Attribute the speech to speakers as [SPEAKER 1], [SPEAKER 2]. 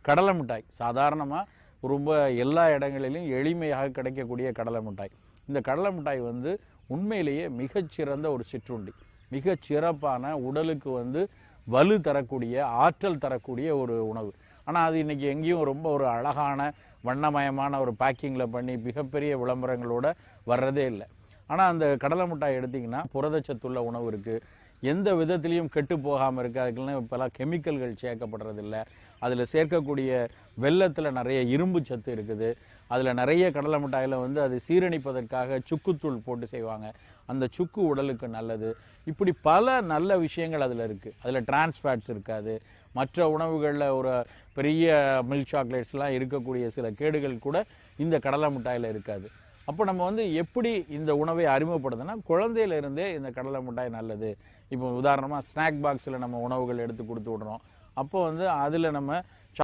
[SPEAKER 1] கடலை மிட்டாய் சாதாரணமாக ரொம்ப எல்லா இடங்களிலும் எளிமையாக கிடைக்கக்கூடிய கடலை மிட்டாய். இந்த கடலை மிட்டாய் வந்து உண்மையிலேயே மிகச்சிறந்த ஒரு சிற்றுண்டி, மிகச் சிறப்பான உடலுக்கு வந்து வலு தரக்கூடிய ஆற்றல் தரக்கூடிய ஒரு உணவு. ஆனால் அது இன்றைக்கி எங்கேயும் ரொம்ப ஒரு அழகான வண்ணமயமான ஒரு பேக்கிங்கில் பண்ணி மிகப்பெரிய விளம்பரங்களோடு வர்றதே இல்லை. ஆனால் அந்த கடலை மிட்டாய் எடுத்திங்கன்னா புரதச்சத்துள்ள உணவு இருக்குது, எந்த விதத்துலேயும் கெட்டு போகாமல் இருக்குது. அதுக்குன்னு இப்போலாம் கெமிக்கல்கள் சேர்க்கப்படுறதில்லை. அதில் சேர்க்கக்கூடிய வெல்லத்தில் நிறைய இரும்பு சத்து இருக்குது. அதில் நிறைய கடலை மிட்டாயில் வந்து அது சீரணிப்பதற்காக சுக்குத்தூள் போட்டு செய்வாங்க, அந்த சுக்கு உடலுக்கு நல்லது. இப்படி பல நல்ல விஷயங்கள் அதில் இருக்குது. அதில் டிரான்ஸ்ஃபேட்ஸ் இருக்காது. மற்ற உணவுகளில் ஒரு பெரிய மில்க் சாக்லேட்ஸ்லாம் இருக்கக்கூடிய சில கேடுகள் கூட இந்த கடலை மிட்டாயில் இருக்காது. அப்போ நம்ம வந்து எப்படி இந்த உணவை அறிமுகப்படுதுன்னா, குழந்தையிலிருந்தே இந்த கடலை மிட்டாய் நல்லது. இப்போ உதாரணமாக ஸ்நாக் பாக்ஸில் நம்ம உணவுகள் எடுத்து கொடுத்து விடுறோம். அப்போ வந்து அதில் நம்ம